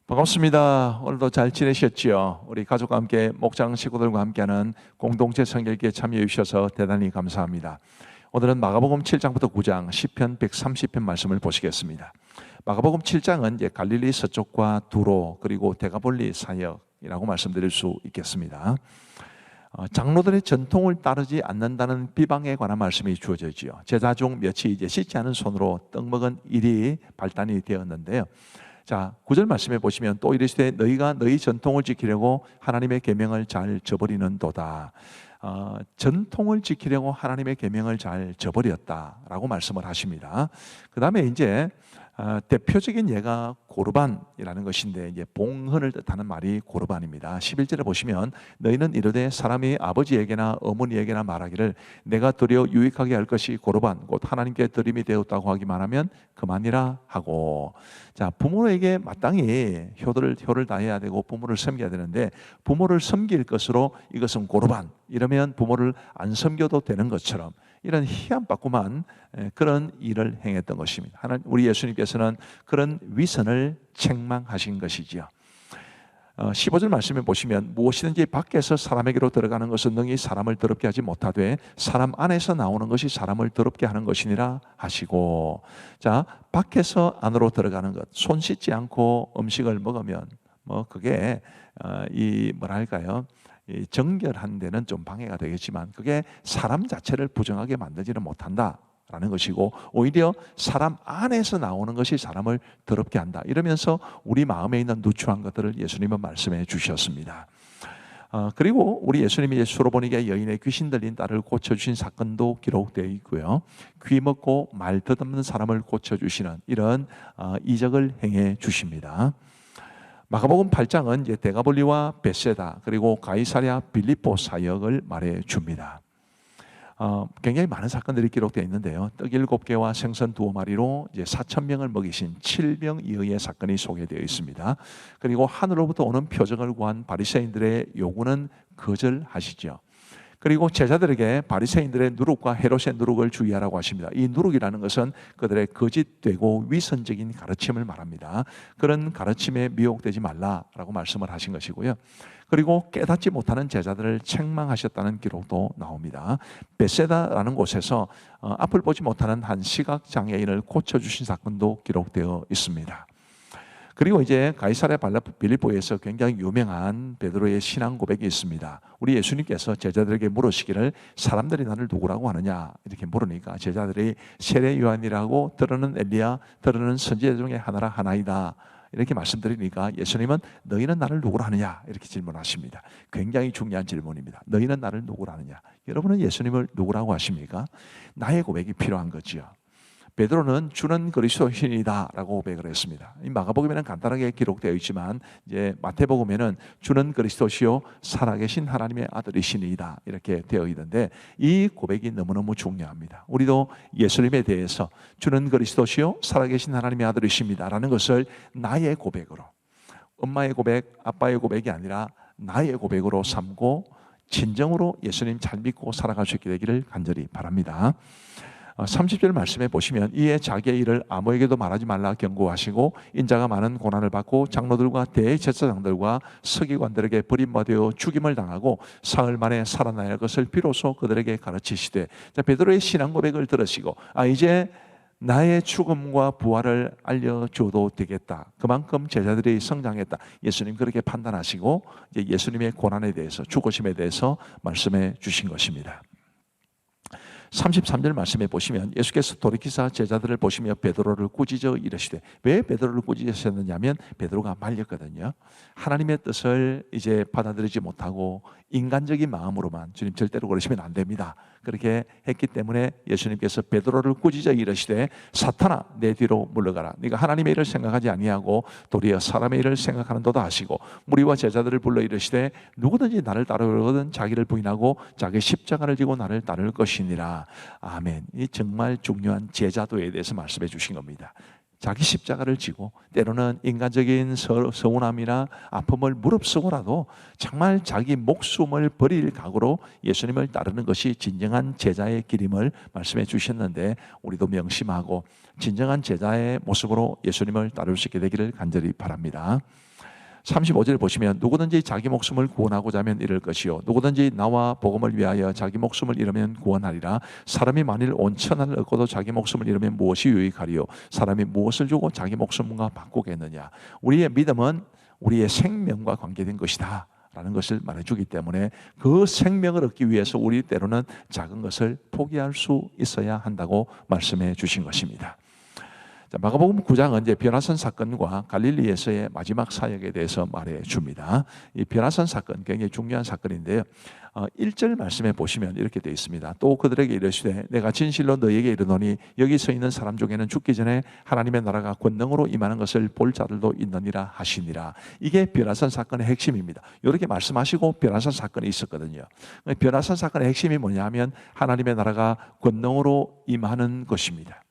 반갑습니다. 오늘도 잘 지내셨지요? 우리 가족과 함께 목장 식구들과 함께하는 공동체 성결기에 참여해 주셔서 대단히 감사합니다. 오늘은 마가복음 7장부터 9장 시편 130편 말씀을 보시겠습니다. 마가복음 7장은 이제 갈릴리 서쪽과 두로 그리고 데가볼리 사역이라고 말씀드릴 수 있겠습니다. 장로들의 전통을 따르지 않는다는 비방에 관한 말씀이 주어져 있지요. 제자 중 몇이 이제 씻지 않은 손으로 떡 먹은 일이 발단이 되었는데요. 자, 9절 말씀해 보시면 또 이르시되 너희가 너희 전통을 지키려고 하나님의 계명을 잘 저버리는도다. 전통을 지키려고 하나님의 계명을 잘 저버렸다라고 말씀을 하십니다. 그 다음에 이제 대표적인 예가 고르반이라는 것인데 이제 봉헌을 뜻하는 말이 고르반입니다. 11절에 보시면 너희는 이르되 사람이 아버지에게나 어머니에게나 말하기를 내가 드려 유익하게 할 것이 고르반 곧 하나님께 드림이 되었다고 하기만 하면 그만이라 하고, 자, 부모에게 마땅히 효를 다해야 되고 부모를 섬겨야 되는데 부모를 섬길 것으로 이것은 고르반, 이러면 부모를 안 섬겨도 되는 것처럼 이런 희한바꾸만 그런 일을 행했던 것입니다. 우리 예수님께서는 그런 위선을 책망하신 것이지요. 15절 말씀에 보시면 무엇이든지 밖에서 사람에게로 들어가는 것은 능히 사람을 더럽게 하지 못하되 사람 안에서 나오는 것이 사람을 더럽게 하는 것이니라 하시고, 자, 밖에서 안으로 들어가는 것, 손 씻지 않고 음식을 먹으면 그게 이 정결한 데는 좀 방해가 되겠지만 그게 사람 자체를 부정하게 만들지는 못한다라는 것이고, 오히려 사람 안에서 나오는 것이 사람을 더럽게 한다, 이러면서 우리 마음에 있는 누추한 것들을 예수님은 말씀해 주셨습니다. 그리고 우리 예수님이 수로보니게 여인의 귀신 들린 딸을 고쳐주신 사건도 기록되어 있고요. 귀 먹고 말 더듬는 사람을 고쳐주시는 이런 이적을 행해 주십니다. 마가복음 8장은 이제 데가볼리와 벳세다 그리고 가이사랴 빌립보 사역을 말해 줍니다. 굉장히 많은 사건들이 기록되어 있는데요. 떡 7개와 생선 2마리로 이제 4,000명을 먹이신 7명이의 사건이 소개되어 있습니다. 그리고 하늘로부터 오는 표적을 구한 바리새인들의 요구는 거절하시죠. 그리고 제자들에게 바리새인들의 누룩과 헤롯의 누룩을 주의하라고 하십니다. 이 누룩이라는 것은 그들의 거짓되고 위선적인 가르침을 말합니다. 그런 가르침에 미혹되지 말라라고 말씀을 하신 것이고요. 그리고 깨닫지 못하는 제자들을 책망하셨다는 기록도 나옵니다. 벳세다라는 곳에서 앞을 보지 못하는 한 시각장애인을 고쳐주신 사건도 기록되어 있습니다. 그리고 이제 가이사랴 빌립보에서 굉장히 유명한 베드로의 신앙 고백이 있습니다. 우리 예수님께서 제자들에게 물으시기를 사람들이 나를 누구라고 하느냐 이렇게 물으니까 제자들이 세례 요한이라고, 들어는 엘리야, 들어는 선지자 중에 하나이다 이렇게 말씀드리니까 예수님은 너희는 나를 누구라 하느냐 이렇게 질문하십니다. 굉장히 중요한 질문입니다. 너희는 나를 누구라 하느냐. 여러분은 예수님을 누구라고 하십니까? 나의 고백이 필요한 거죠. 베드로는 주는 그리스도이시니이다 라고 고백을 했습니다. 이 마가복음에는 간단하게 기록되어 있지만 이제 마태복음에는 주는 그리스도시요 살아계신 하나님의 아들이시니이다 이렇게 되어 있는데 이 고백이 너무너무 중요합니다. 우리도 예수님에 대해서 주는 그리스도시요 살아계신 하나님의 아들이십니다 라는 것을 나의 고백으로, 엄마의 고백, 아빠의 고백이 아니라 나의 고백으로 삼고 진정으로 예수님 잘 믿고 살아갈 수 있게 되기를 간절히 바랍니다. 30절 말씀에 보시면 이에 자기의 일을 아무에게도 말하지 말라 경고하시고 인자가 많은 고난을 받고 장로들과 대제사장들과 서기관들에게 버림받아 죽임을 당하고 사흘 만에 살아나야 할 것을 비로소 그들에게 가르치시되, 자, 베드로의 신앙 고백을 들으시고 이제 나의 죽음과 부활을 알려줘도 되겠다, 그만큼 제자들이 성장했다, 예수님 그렇게 판단하시고 이제 예수님의 고난에 대해서, 죽으심에 대해서 말씀해 주신 것입니다. 33절 말씀에 보시면 예수께서 돌이키사 제자들을 보시며 베드로를 꾸짖어 이르시되, 왜 베드로를 꾸짖으셨느냐면 베드로가 말렸거든요. 하나님의 뜻을 이제 받아들이지 못하고 인간적인 마음으로만, 주님 절대로 그러시면 안 됩니다, 그렇게 했기 때문에 예수님께서 베드로를 꾸짖어 이르시되 사탄아 내 뒤로 물러가라, 네가 하나님의 일을 생각하지 아니하고 도리어 사람의 일을 생각하는도다 하시고, 무리와 제자들을 불러 이르시되 누구든지 나를 따르거든 자기를 부인하고 자기 십자가를 지고 나를 따를 것이니라. 아멘. 이 정말 중요한 제자도에 대해서 말씀해 주신 겁니다. 자기 십자가를 지고 때로는 인간적인 서운함이나 아픔을 무릅쓰고라도 정말 자기 목숨을 버릴 각오로 예수님을 따르는 것이 진정한 제자의 길임을 말씀해 주셨는데, 우리도 명심하고 진정한 제자의 모습으로 예수님을 따를 수 있게 되기를 간절히 바랍니다. 35절 보시면 누구든지 자기 목숨을 구원하고자 하면 잃을 것이요 누구든지 나와 복음을 위하여 자기 목숨을 잃으면 구원하리라. 사람이 만일 온 천하를 얻고도 자기 목숨을 잃으면 무엇이 유익하리요 사람이 무엇을 주고 자기 목숨과 바꾸겠느냐. 우리의 믿음은 우리의 생명과 관계된 것이다 라는 것을 말해주기 때문에 그 생명을 얻기 위해서 우리 때로는 작은 것을 포기할 수 있어야 한다고 말씀해 주신 것입니다. 자, 마가복음 9장은 이제 변화산 사건과 갈릴리에서의 마지막 사역에 대해서 말해 줍니다. 이 변화산 사건 굉장히 중요한 사건인데요. 1절 말씀에 보시면 이렇게 되어 있습니다. 또 그들에게 이르시되 내가 진실로 너희에게 이르노니 여기 서 있는 사람 중에는 죽기 전에 하나님의 나라가 권능으로 임하는 것을 볼 자들도 있느니라 하시니라. 이게 변화산 사건의 핵심입니다. 이렇게 말씀하시고 변화산 사건이 있었거든요. 변화산 사건의 핵심이 뭐냐 하면 하나님의 나라가 권능으로 임하는 것입니다.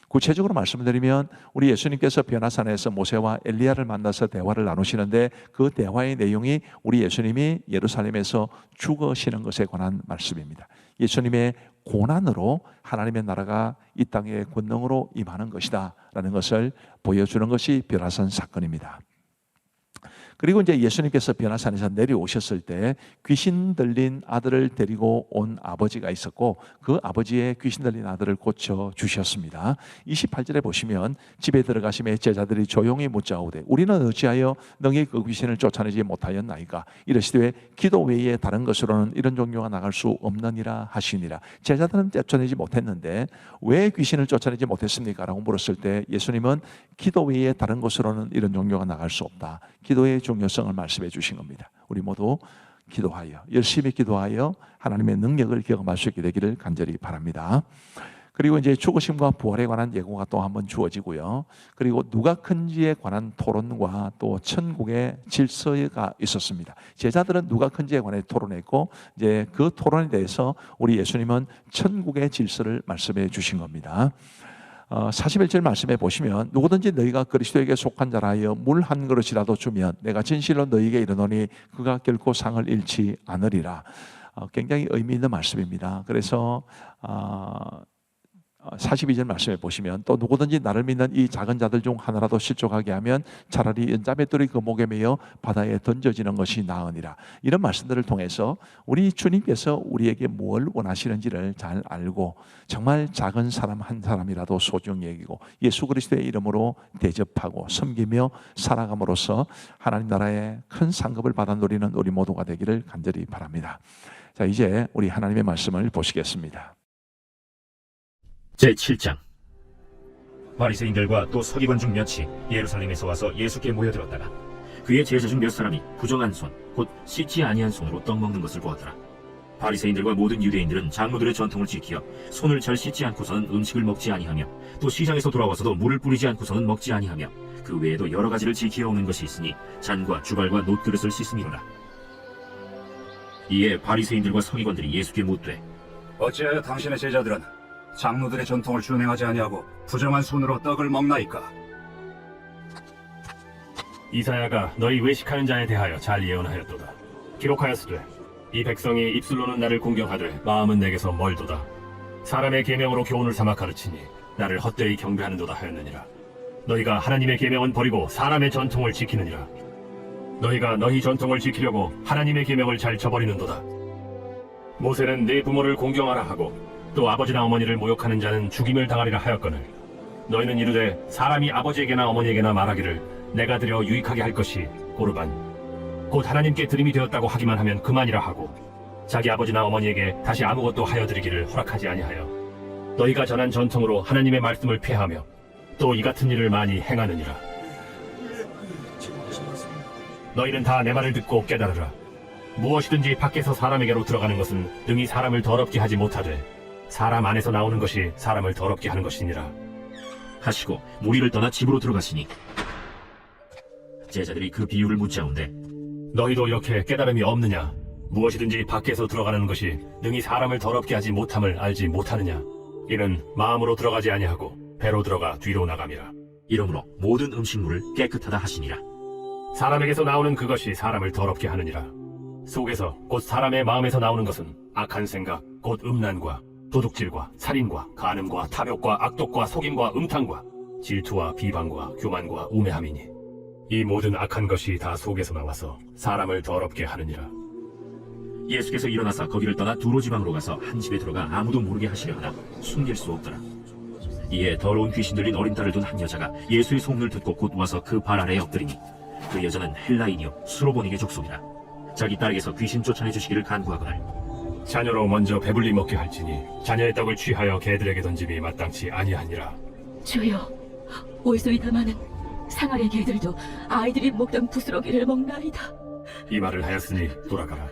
구체적으로 말씀드리면 우리 예수님께서 변화산에서 모세와 엘리야를 만나서 대화를 나누시는데 그 대화의 내용이 우리 예수님이 예루살렘에서 죽으시는 것에 관한 말씀입니다. 예수님의 고난으로 하나님의 나라가 이 땅에 권능으로 임하는 것이다 라는 것을 보여주는 것이 변화산 사건입니다. 그리고 이제 예수님께서 변화산에서 내려오셨을 때 귀신 들린 아들을 데리고 온 아버지가 있었고 그 아버지의 귀신 들린 아들을 고쳐 주셨습니다. 28절에 보시면 집에 들어가시매 제자들이 조용히 묻자오되 우리는 어찌하여 너희 그 귀신을 쫓아내지 못하였나이까. 이르시되 기도 외에 다른 것으로는 이런 종류가 나갈 수 없느니라 하시니라. 제자들은 쫓아내지 못했는데 왜 귀신을 쫓아내지 못했습니까? 라고 물었을 때 예수님은 기도 외에 다른 것으로는 이런 종류가 나갈 수 없다. 기도의 중요성을 말씀해 주신 겁니다. 우리 모두 기도하여 열심히 기도하여 하나님의 능력을 경험할 수 있게 되기를 간절히 바랍니다. 그리고 이제 죽으심과 부활에 관한 예고가 또 한번 주어지고요. 그리고 누가 큰지에 관한 토론과 또 천국의 질서가 있었습니다. 제자들은 누가 큰지에 관해 토론했고 이제 그 토론에 대해서 우리 예수님은 천국의 질서를 말씀해 주신 겁니다. 41절 말씀에 보시면 누구든지 너희가 그리스도에게 속한 자라 하여 물 한 그릇이라도 주면 내가 진실로 너희에게 이르노니 그가 결코 상을 잃지 않으리라. 굉장히 의미 있는 말씀입니다. 그래서 42절 말씀에 보시면 또 누구든지 나를 믿는 이 작은 자들 중 하나라도 실족하게 하면 차라리 연자맷돌이 그 목에 매여 바다에 던져지는 것이 나으니라. 이런 말씀들을 통해서 우리 주님께서 우리에게 뭘 원하시는지를 잘 알고 정말 작은 사람 한 사람이라도 소중히 여기고 예수 그리스도의 이름으로 대접하고 섬기며 살아감으로써 하나님 나라의 큰 상급을 받아 누리는 우리 모두가 되기를 간절히 바랍니다. 자, 이제 우리 하나님의 말씀을 보시겠습니다. 제7장. 바리새인들과 또 서기관 중 몇이 예루살렘에서 와서 예수께 모여들었다가 그의 제자 중 몇 사람이 부정한 손, 곧 씻지 아니한 손으로 떡 먹는 것을 보았더라. 바리새인들과 모든 유대인들은 장로들의 전통을 지키어 손을 잘 씻지 않고서는 음식을 먹지 아니하며 또 시장에서 돌아와서도 물을 뿌리지 않고서는 먹지 아니하며 그 외에도 여러 가지를 지키어 오는 것이 있으니 잔과 주발과 놋그릇을 씻음이로라. 이에 바리새인들과 서기관들이 예수께 묻되 어찌하여 당신의 제자들은 장로들의 전통을 준행하지 아니하고 부정한 손으로 떡을 먹나이까? 이사야가 너희 외식하는 자에 대하여 잘 예언하였도다. 기록하였으되 이 백성이 입술로는 나를 공경하되 마음은 내게서 멀도다. 사람의 계명으로 교훈을 삼아 가르치니 나를 헛되이 경배하는도다 하였느니라. 너희가 하나님의 계명은 버리고 사람의 전통을 지키느니라. 너희가 너희 전통을 지키려고 하나님의 계명을 잘 저버리는도다. 모세는 네 부모를 공경하라 하고 또 아버지나 어머니를 모욕하는 자는 죽임을 당하리라 하였거늘 너희는 이르되 사람이 아버지에게나 어머니에게나 말하기를 내가 드려 유익하게 할 것이 고르반 곧 하나님께 드림이 되었다고 하기만 하면 그만이라 하고 자기 아버지나 어머니에게 다시 아무것도 하여 드리기를 허락하지 아니하여 너희가 전한 전통으로 하나님의 말씀을 폐하며 또 이 같은 일을 많이 행하느니라. 너희는 다 내 말을 듣고 깨달으라. 무엇이든지 밖에서 사람에게로 들어가는 것은 능히 사람을 더럽게 하지 못하되 사람 안에서 나오는 것이 사람을 더럽게 하는 것이니라 하시고 무리를 떠나 집으로 들어가시니 제자들이 그 비유를 묻자온데 너희도 이렇게 깨달음이 없느냐? 무엇이든지 밖에서 들어가는 것이 능히 사람을 더럽게 하지 못함을 알지 못하느냐? 이는 마음으로 들어가지 아니하고 배로 들어가 뒤로 나감이라. 이러므로 모든 음식물을 깨끗하다 하시니라. 사람에게서 나오는 그것이 사람을 더럽게 하느니라. 속에서 곧 사람의 마음에서 나오는 것은 악한 생각 곧 음란과 도둑질과 살인과 간음과 탐욕과 악독과 속임과 음탕과 질투와 비방과 교만과 우매함이니 이 모든 악한 것이 다 속에서 나와서 사람을 더럽게 하느니라. 예수께서 일어나서 거기를 떠나 두로 지방으로 가서 한 집에 들어가 아무도 모르게 하시려 하나 숨길 수 없더라. 이에 더러운 귀신 들린 어린 딸을 둔 한 여자가 예수의 소문을 듣고 곧 와서 그 발 아래에 엎드리니 그 여자는 헬라인이요 수로보니게 족속이라. 자기 딸에게서 귀신 쫓아내 주시기를 간구하거늘 자녀로 먼저 배불리 먹게 할지니 자녀의 떡을 취하여 개들에게 던짐이 마땅치 아니하니라. 주여, 올소이다마는 상아의 개들도 아이들이 먹던 부스러기를 먹나이다. 이 말을 하였으니 돌아가라.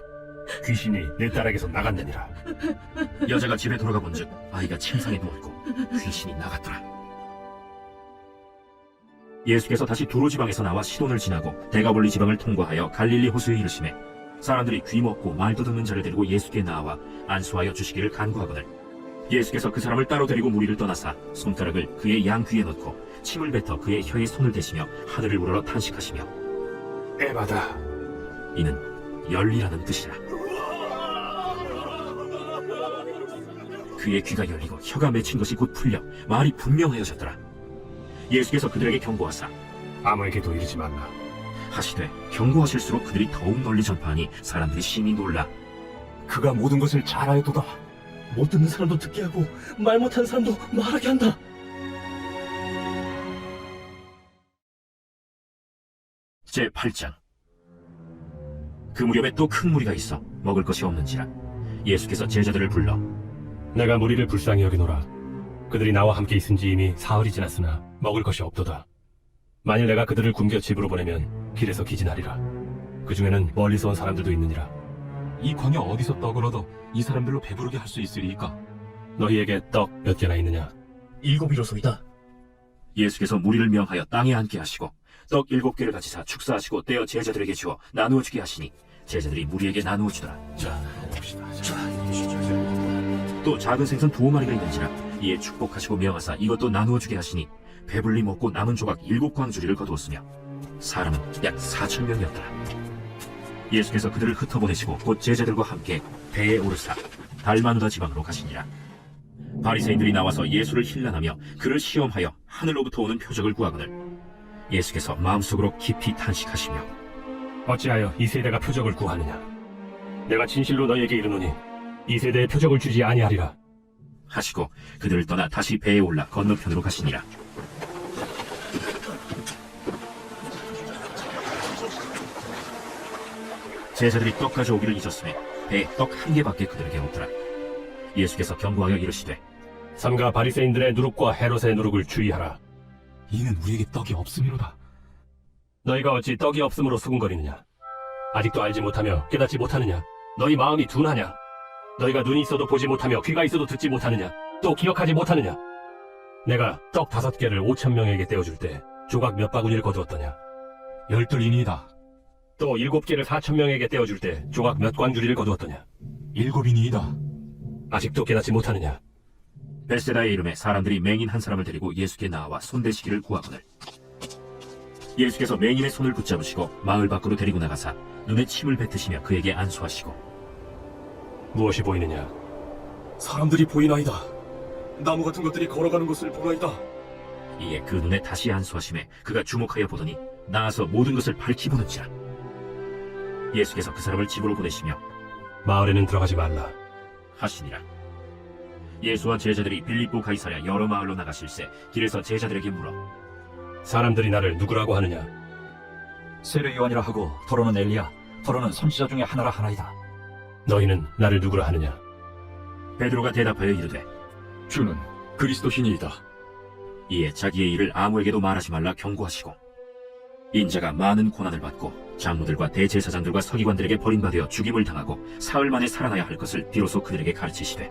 귀신이 내 딸에게서 나갔느니라. 여자가 집에 돌아가 본즉 아이가 침상에 누워있고 귀신이 나갔더라. 예수께서 다시 두로 지방에서 나와 시돈을 지나고 데가볼리 지방을 통과하여 갈릴리 호수에 이르시매 사람들이 귀 먹고 말도 듣는 자를 데리고 예수께 나와 안수하여 주시기를 간구하거늘 예수께서 그 사람을 따로 데리고 무리를 떠나사 손가락을 그의 양 귀에 넣고 침을 뱉어 그의 혀에 손을 대시며 하늘을 우러러 탄식하시며 에바다. 이는 열리라는 뜻이라. 그의 귀가 열리고 혀가 맺힌 것이 곧 풀려 말이 분명하여졌더라. 예수께서 그들에게 경고하사 아무에게도 이르지 말라. 하시되 경고하실수록 그들이 더욱 널리 전파하니 사람들이 심히 놀라 그가 모든 것을 잘 알도다. 못 듣는 사람도 듣게 하고 말 못하는 사람도 말하게 한다. 제8장. 그 무렵에 또 큰 무리가 있어 먹을 것이 없는지라 예수께서 제자들을 불러 내가 무리를 불쌍히 여기노라. 그들이 나와 함께 있은지 이미 사흘이 지났으나 먹을 것이 없도다. 만일 내가 그들을 굶겨 집으로 보내면 길에서 기진하리라. 그 중에는 멀리서 온 사람들도 있느니라. 이 광야 어디서 떡을 얻어 이 사람들로 배부르게 할 수 있으리이까? 너희에게 떡 몇 개나 있느냐? 7이로소이다. 예수께서 무리를 명하여 땅에 앉게 하시고 떡 7개를 가지사 축사하시고 떼어 제자들에게 주어 나누어 주게 하시니 제자들이 무리에게 나누어 주더라. 또 작은 생선 2마리가 있는지라 이에 축복하시고 명하사 이것도 나누어 주게 하시니 배불리 먹고 남은 조각 7광주리를 거두었으며 사람은 약 4,000명이었더라. 예수께서 그들을 흩어보내시고 곧 제자들과 함께 배에 오르사 달마누다 지방으로 가시니라. 바리새인들이 나와서 예수를 힐난하며 그를 시험하여 하늘로부터 오는 표적을 구하거늘 예수께서 마음속으로 깊이 탄식하시며 어찌하여 이 세대가 표적을 구하느냐? 내가 진실로 너희에게 이르노니 이 세대에 표적을 주지 아니하리라. 하시고 그들을 떠나 다시 배에 올라 건너편으로 가시니라. 제자들이 떡 가져오기를 잊었으며 배에 떡 1개밖에 그들에게 없더라. 예수께서 경고하여 이르시되 삼가 바리새인들의 누룩과 헤롯의 누룩을 주의하라. 이는 우리에게 떡이 없음이로다. 너희가 어찌 떡이 없음으로 수군거리느냐? 아직도 알지 못하며 깨닫지 못하느냐? 너희 마음이 둔하냐? 너희가 눈이 있어도 보지 못하며 귀가 있어도 듣지 못하느냐? 또 기억하지 못하느냐? 내가 떡 5개를 5,000명에게 떼어줄 때 조각 몇 바구니를 거두었더냐? 12이니이다. 또 7개를 4,000명에게 떼어줄 때 조각 몇 광주리를 거두었더냐? 7이니이다. 아직도 깨닫지 못하느냐? 벳세다의 이름에 사람들이 맹인 한 사람을 데리고 예수께 나와 손대시기를 구하거늘 예수께서 맹인의 손을 붙잡으시고 마을 밖으로 데리고 나가사 눈에 침을 뱉으시며 그에게 안수하시고 무엇이 보이느냐? 사람들이 보이나이다. 나무 같은 것들이 걸어가는 것을 보나이다. 이에 그 눈에 다시 안수하심에 그가 주목하여 보더니 나아서 모든 것을 밝히 보는지라. 예수께서 그 사람을 집으로 보내시며 마을에는 들어가지 말라. 하시니라. 예수와 제자들이 빌립보 가이사랴 여러 마을로 나가실새 길에서 제자들에게 물어 사람들이 나를 누구라고 하느냐? 세례 요한이라 하고 더러는 엘리야, 더러는 선지자 중에 하나라 하나이다. 너희는 나를 누구라 하느냐? 베드로가 대답하여 이르되 주는 그리스도시니이다. 이에 자기의 일을 아무에게도 말하지 말라 경고하시고 인자가 많은 고난을 받고 장로들과 대제사장들과 서기관들에게 버림받아 죽임을 당하고 사흘 만에 살아나야 할 것을 비로소 그들에게 가르치시되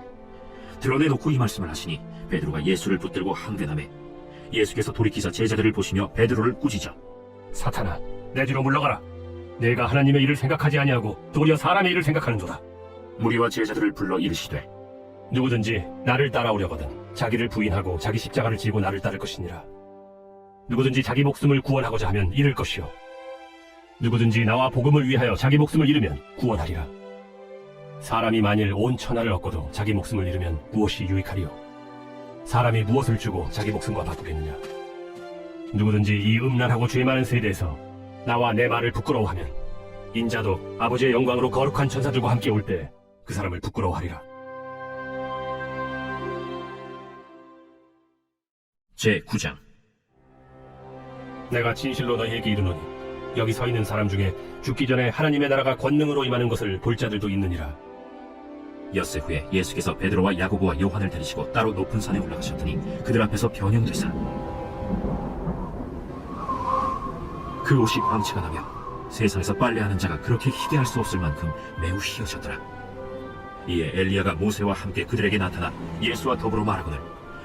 드러내놓고 이 말씀을 하시니 베드로가 예수를 붙들고 항변하매 예수께서 돌이키사 제자들을 보시며 베드로를 꾸짖어 사탄아, 내 뒤로 물러가라. 내가 하나님의 일을 생각하지 아니하고 도리어 사람의 일을 생각하는도다. 무리와 제자들을 불러 이르시되 누구든지 나를 따라오려거든 자기를 부인하고 자기 십자가를 지고 나를 따를 것이니라. 누구든지 자기 목숨을 구원하고자 하면 잃을 것이요 누구든지 나와 복음을 위하여 자기 목숨을 잃으면 구원하리라. 사람이 만일 온 천하를 얻고도 자기 목숨을 잃으면 무엇이 유익하리요? 사람이 무엇을 주고 자기 목숨과 바꾸겠느냐? 누구든지 이 음란하고 죄 많은 세대에서 나와 내 말을 부끄러워하면 인자도 아버지의 영광으로 거룩한 천사들과 함께 올 때 그 사람을 부끄러워하리라. 제9장. 내가 진실로 너희에게 이르노니 여기 서 있는 사람 중에 죽기 전에 하나님의 나라가 권능으로 임하는 것을 볼 자들도 있느니라. 엿새 후에 예수께서 베드로와 야고보와 요한을 데리시고 따로 높은 산에 올라가셨더니 그들 앞에서 변형되사 그 옷이 광채가 나며 세상에서 빨래하는 자가 그렇게 희게 할 수 없을 만큼 매우 희어졌더라. 이에 엘리야가 모세와 함께 그들에게 나타나 예수와 더불어 말하거늘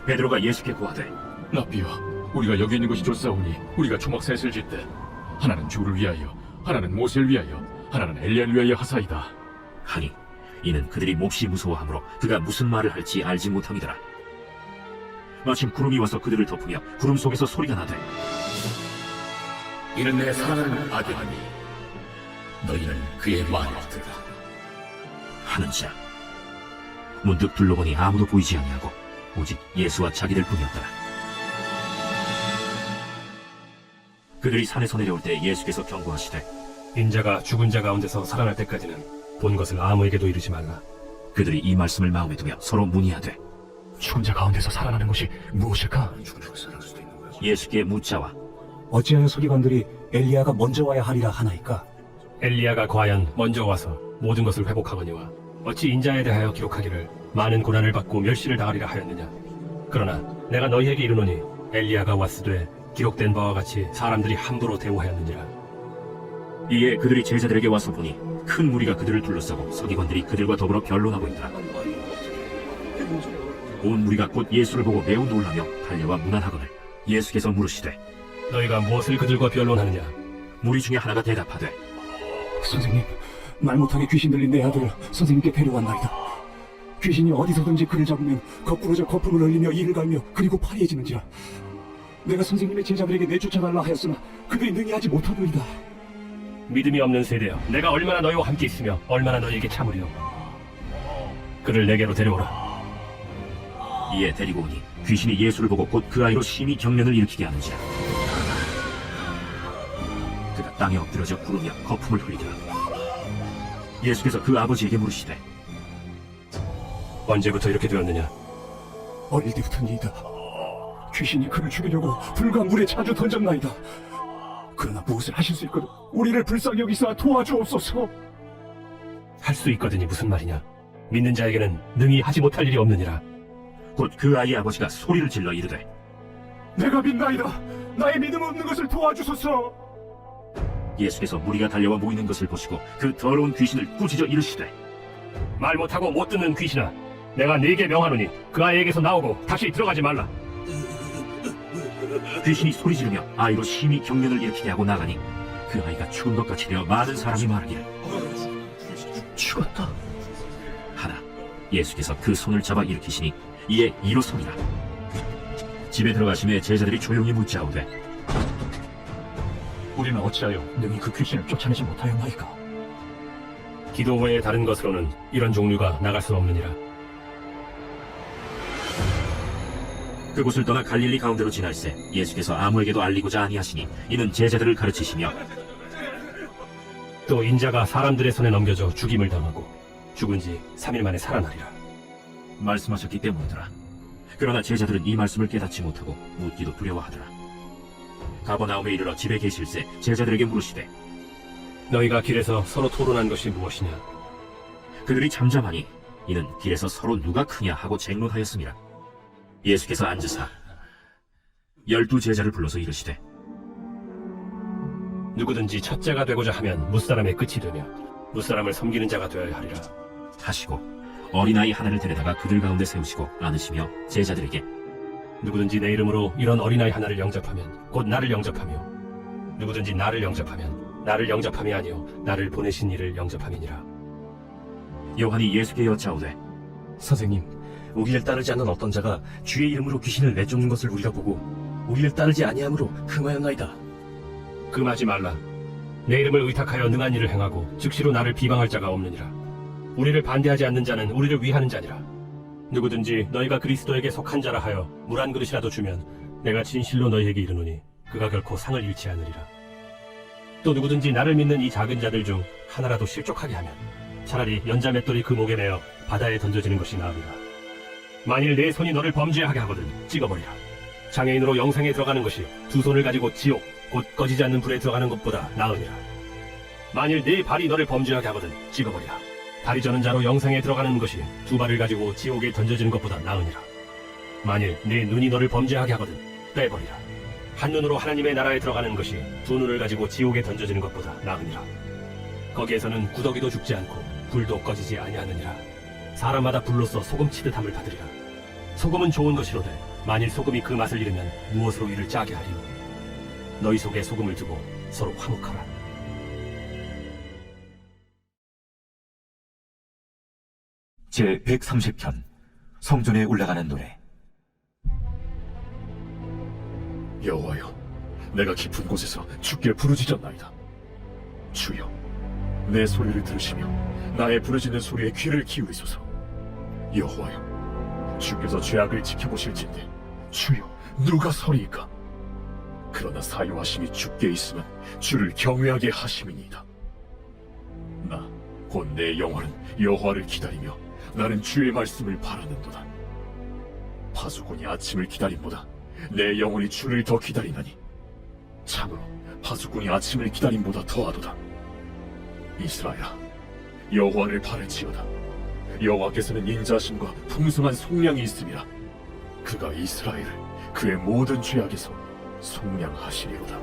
베드로가 예수께 고하되 라비여, 우리가 여기 있는 것이 좋사오니 우리가 초막 셋을 짓되 하나는 주를 위하여, 하나는 모세를 위하여, 하나는 엘리야를 위하여 하사이다. 하니 이는 그들이 몹시 무서워하므로 그가 무슨 말을 할지 알지 못함이더라. 마침 구름이 와서 그들을 덮으며 구름 속에서 소리가 나되 이는 내 사랑하는 아들이니 너희는 그의 말을 들으라. 하는지라. 문득 둘러보니 아무도 보이지 아니하고 오직 예수와 자기들 뿐이었더라. 그들이 산에서 내려올 때 예수께서 경고하시되 인자가 죽은 자 가운데서 살아날 때까지는 본 것을 아무에게도 이르지 말라. 그들이 이 말씀을 마음에 두며 서로 문의하되 죽은 자 가운데서 살아나는 것이 무엇일까? 예수께 묻자와 어찌하여 서기관들이 엘리야가 먼저 와야 하리라 하나이까? 엘리야가 과연 먼저 와서 모든 것을 회복하거니와 어찌 인자에 대하여 기록하기를 많은 고난을 받고 멸시를 당하리라 하였느냐. 그러나 내가 너희에게 이르노니 엘리야가 왔으되 기록된 바와 같이 사람들이 함부로 대우하였느니라. 이에 그들이 제자들에게 와서 보니 큰 무리가 그들을 둘러싸고 서기관들이 그들과 더불어 변론하고 있더라. 온 무리가 곧 예수를 보고 매우 놀라며 달려와 문안하거늘 예수께서 물으시되 너희가 무엇을 그들과 변론하느냐. 무리 중에 하나가 대답하되 선생님, 말 못하게 귀신 들린 내 아들을 선생님께 데려왔나이다. 귀신이 어디서든지 그를 잡으면 거꾸로져 거품을 흘리며 이를 갈며 그리고 파리해지는지라. 내가 선생님의 제자들에게 내쫓아달라 하였으나 그들이 능히 하지 못하더이다. 믿음이 없는 세대여, 내가 얼마나 너희와 함께 있으며 얼마나 너희에게 참으리요. 그를 내게로 데려오라. 이에 데리고 오니 귀신이 예수를 보고 곧 그 아이로 심히 경련을 일으키게 하는지라. 그가 땅에 엎드려져 구르며 거품을 흘리더라. 예수께서 그 아버지에게 물으시되 언제부터 이렇게 되었느냐. 어릴 때부터니이다. 귀신이 그를 죽이려고 불과 물에 자주 던졌나이다. 그러나 무엇을 하실 수 있거든 우리를 불쌍히 여기사 도와주옵소서. 할 수 있거든이 무슨 말이냐. 믿는 자에게는 능히 하지 못할 일이 없느니라. 곧 그 아이의 아버지가 소리를 질러 이르되 내가 믿나이다. 나의 믿음 없는 것을 도와주소서. 예수께서 무리가 달려와 모이는 것을 보시고 그 더러운 귀신을 꾸짖어 이르시되 말 못하고 못 듣는 귀신아, 내가 네게 명하노니 그 아이에게서 나오고 다시 들어가지 말라. 귀신이 소리 지르며 아이로 심히 경련을 일으키게 하고 나가니 그 아이가 죽은 것 같이 되어 많은 사람이 말하기를 죽었다. 하나 예수께서 그 손을 잡아 일으키시니 이에 일어서니라. 집에 들어가심에 제자들이 조용히 묻자오되 우리는 어찌하여 능히 그 귀신을 쫓아내지 못하였나이까? 기도 외에 다른 것으로는 이런 종류가 나갈 수 없느니라. 그곳을 떠나 갈릴리 가운데로 지날새 예수께서 아무에게도 알리고자 아니하시니 이는 제자들을 가르치시며 또 인자가 사람들의 손에 넘겨져 죽임을 당하고 죽은 지 3일 만에 살아나리라. 말씀하셨기 때문이더라. 그러나 제자들은 이 말씀을 깨닫지 못하고 묻기도 두려워하더라. 가버나움에 이르러 집에 계실새 제자들에게 물으시되 너희가 길에서 서로 토론한 것이 무엇이냐. 그들이 잠잠하니 이는 길에서 서로 누가 크냐 하고 쟁론하였습니다. 예수께서 앉으사 12 제자를 불러서 이르시되 누구든지 첫째가 되고자 하면 무사람의 끝이 되며 무사람을 섬기는 자가 되어야 하리라 하시고 어린아이 하나를 데려다가 그들 가운데 세우시고 안으시며 제자들에게 누구든지 내 이름으로 이런 어린아이 하나를 영접하면 곧 나를 영접하며 누구든지 나를 영접하면 나를 영접함이 아니요 나를 보내신 이를 영접함이니라. 요한이 예수께 여짜오되 선생님, 우리를 따르지 않는 어떤 자가 주의 이름으로 귀신을 내쫓는 것을 우리가 보고 우리를 따르지 아니함으로 금하였나이다. 금하지 말라. 내 이름을 의탁하여 능한 일을 행하고 즉시로 나를 비방할 자가 없느니라. 우리를 반대하지 않는 자는 우리를 위하는 자니라. 누구든지 너희가 그리스도에게 속한 자라 하여 물 한 그릇이라도 주면 내가 진실로 너희에게 이르노니 그가 결코 상을 잃지 않으리라. 또 누구든지 나를 믿는 이 작은 자들 중 하나라도 실족하게 하면 차라리 연자 맷돌이 그 목에 매어 바다에 던져지는 것이 나으리라. 만일 내 손이 너를 범죄하게 하거든 찍어버리라. 장애인으로 영생에 들어가는 것이 두 손을 가지고 지옥 곧 꺼지지 않는 불에 들어가는 것보다 나으니라. 만일 네 발이 너를 범죄하게 하거든 찍어버리라. 다리 저는 자로 영생에 들어가는 것이 두 발을 가지고 지옥에 던져지는 것보다 나으니라. 만일 네 눈이 너를 범죄하게 하거든 빼버리라. 한 눈으로 하나님의 나라에 들어가는 것이 두 눈을 가지고 지옥에 던져지는 것보다 나으니라. 거기에서는 구더기도 죽지 않고 불도 꺼지지 아니하느니라. 사람마다 불로써 소금 치듯함을 받으리라. 소금은 좋은 것이로되 만일 소금이 그 맛을 잃으면 무엇으로 이를 짜게 하리요. 너희 속에 소금을 두고 서로 화목하라. 제 130편 성전에 올라가는 노래. 여호와여, 내가 깊은 곳에서 주께 부르짖었나이다. 주여, 내 소리를 들으시며 나의 부르짖는 소리에 귀를 기울이소서. 여호와여, 주께서 죄악을 지켜보실진데 주여, 누가 서리이까? 그러나 사유하심이 주께 있으면 주를 경외하게 하심이니이다. 나 곧 내 영혼은 여호와를 기다리며 나는 주의 말씀을 바라는도다. 파수꾼이 아침을 기다림보다 내 영혼이 주를 더 기다리나니 참으로 파수꾼이 아침을 기다림보다 더하도다. 이스라엘아, 여호와를 바랄지어다. 여호와께서는 인자하심과 풍성한 속량이 있음이라. 그가 이스라엘을 그의 모든 죄악에서 속량하시리로다.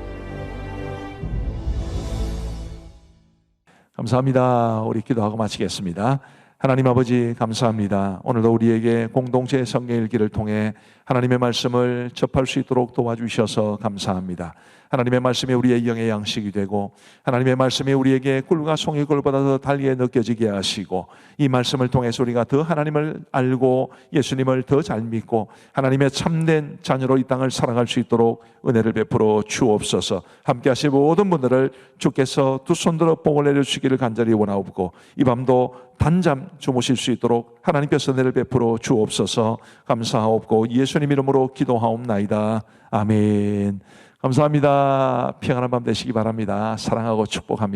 감사합니다. 우리 기도하고 마치겠습니다. 하나님 아버지 감사합니다. 오늘도 우리에게 공동체 성경 읽기를 통해 하나님의 말씀을 접할 수 있도록 도와주셔서 감사합니다. 하나님의 말씀이 우리의 영의 양식이 되고 하나님의 말씀이 우리에게 꿀과 송이꿀보다 더 달게 느껴지게 하시고 이 말씀을 통해서 우리가 더 하나님을 알고 예수님을 더 잘 믿고 하나님의 참된 자녀로 이 땅을 살아갈 수 있도록 은혜를 베풀어 주옵소서. 함께 하신 모든 분들을 주께서 두 손 들어 복을 내려주시기를 간절히 원하옵고 이 밤도 단잠 주무실 수 있도록 하나님께서 은혜를 베풀어 주옵소서. 감사하옵고 예수님 이름으로 기도하옵나이다. 아멘. 감사합니다. 평안한 밤 되시기 바랍니다. 사랑하고 축복합니다.